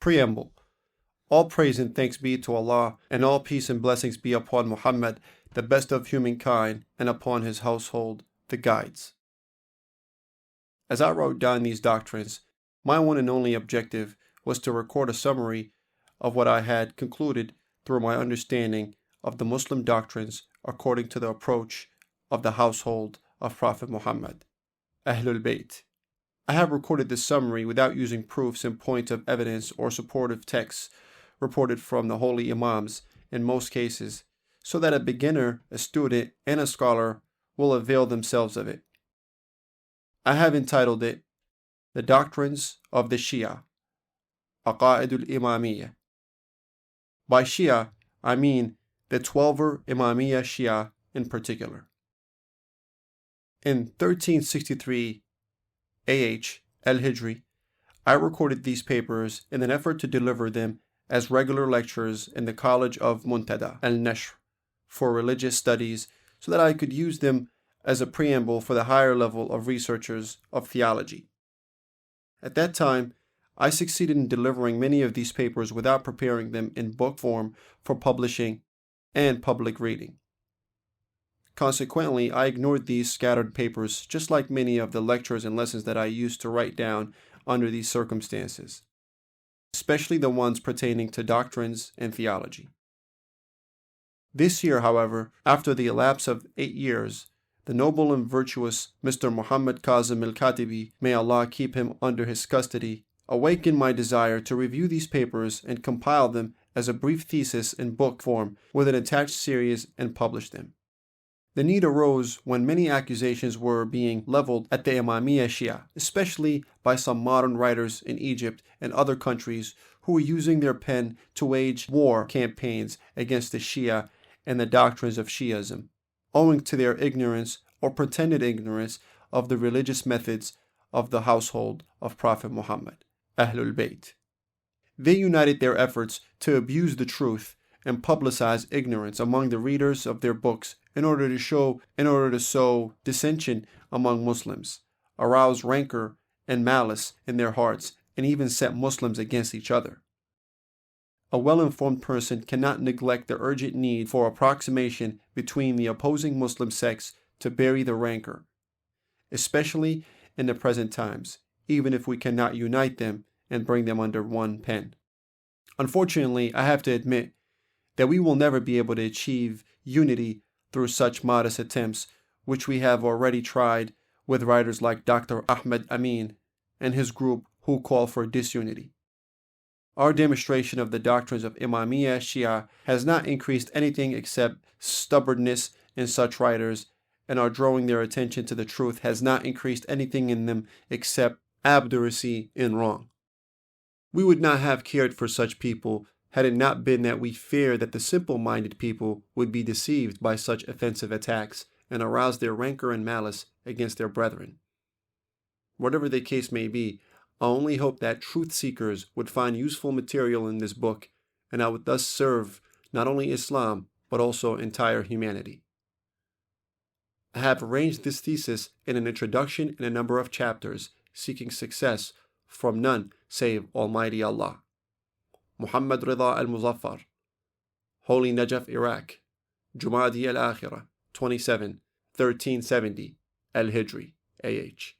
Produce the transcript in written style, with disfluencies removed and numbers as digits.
Preamble. All praise and thanks be to Allah, and all peace and blessings be upon Muhammad, the best of humankind, and upon his household, the guides. As I wrote down these doctrines, my one and only objective was to record a summary of what I had concluded through my understanding of the Muslim doctrines according to the approach of the household of Prophet Muhammad, Ahlul Bayt. I have recorded this summary without using proofs and points of evidence or supportive texts reported from the holy imams in most cases, so that a beginner, a student, and a scholar will avail themselves of it. I have entitled it, The Doctrines of the Shia, al-imamiyyah. By Shia, I mean the 12er imamiyyah Shia in particular. In 1363 AH al-Hijri, I recorded these papers in an effort to deliver them as regular lectures in the College of Muntada al-Nashr for religious studies so that I could use them as a preamble for the higher level of researchers of theology. At that time, I succeeded in delivering many of these papers without preparing them in book form for publishing and public reading. Consequently, I ignored these scattered papers just like many of the lectures and lessons that I used to write down under these circumstances, especially the ones pertaining to doctrines and theology. This year, however, after the elapse of 8 years, the noble and virtuous Mr. Muhammad Kazim al-Katibi, may Allah keep him under his custody, awakened my desire to review these papers and compile them as a brief thesis in book form with an attached series and publish them. The need arose when many accusations were being leveled at the imamiyyah Shia, especially by some modern writers in Egypt and other countries who were using their pen to wage war campaigns against the Shia and the doctrines of Shiism, owing to their ignorance or pretended ignorance of the religious methods of the household of Prophet Muhammad, Ahlul Bayt. They united their efforts to abuse the truth and publicize ignorance among the readers of their books in order to sow dissension among Muslims, arouse rancor and malice in their hearts, and even set Muslims against each other. A well-informed person cannot neglect the urgent need for approximation between the opposing Muslim sects to bury the rancor, especially in the present times, even if we cannot unite them and bring them under one pen. Unfortunately, I have to admit that we will never be able to achieve unity through such modest attempts, which we have already tried with writers like Dr. Ahmed Amin and his group who call for disunity. Our demonstration of the doctrines of imamiyyah Shia has not increased anything except stubbornness in such writers, and our drawing their attention to the truth has not increased anything in them except obduracy in wrong. We would not have cared for such people had it not been that we fear that the simple-minded people would be deceived by such offensive attacks and arouse their rancor and malice against their brethren. Whatever the case may be, I only hope that truth seekers would find useful material in this book, and I would thus serve not only Islam, but also entire humanity. I have arranged this thesis in an introduction and a number of chapters, seeking success from none save Almighty Allah. Muhammad Ridha al-Muzaffar, Holy Najaf, Iraq, Jumadi al-Akhirah, 27, 1370, al-Hijri, AH.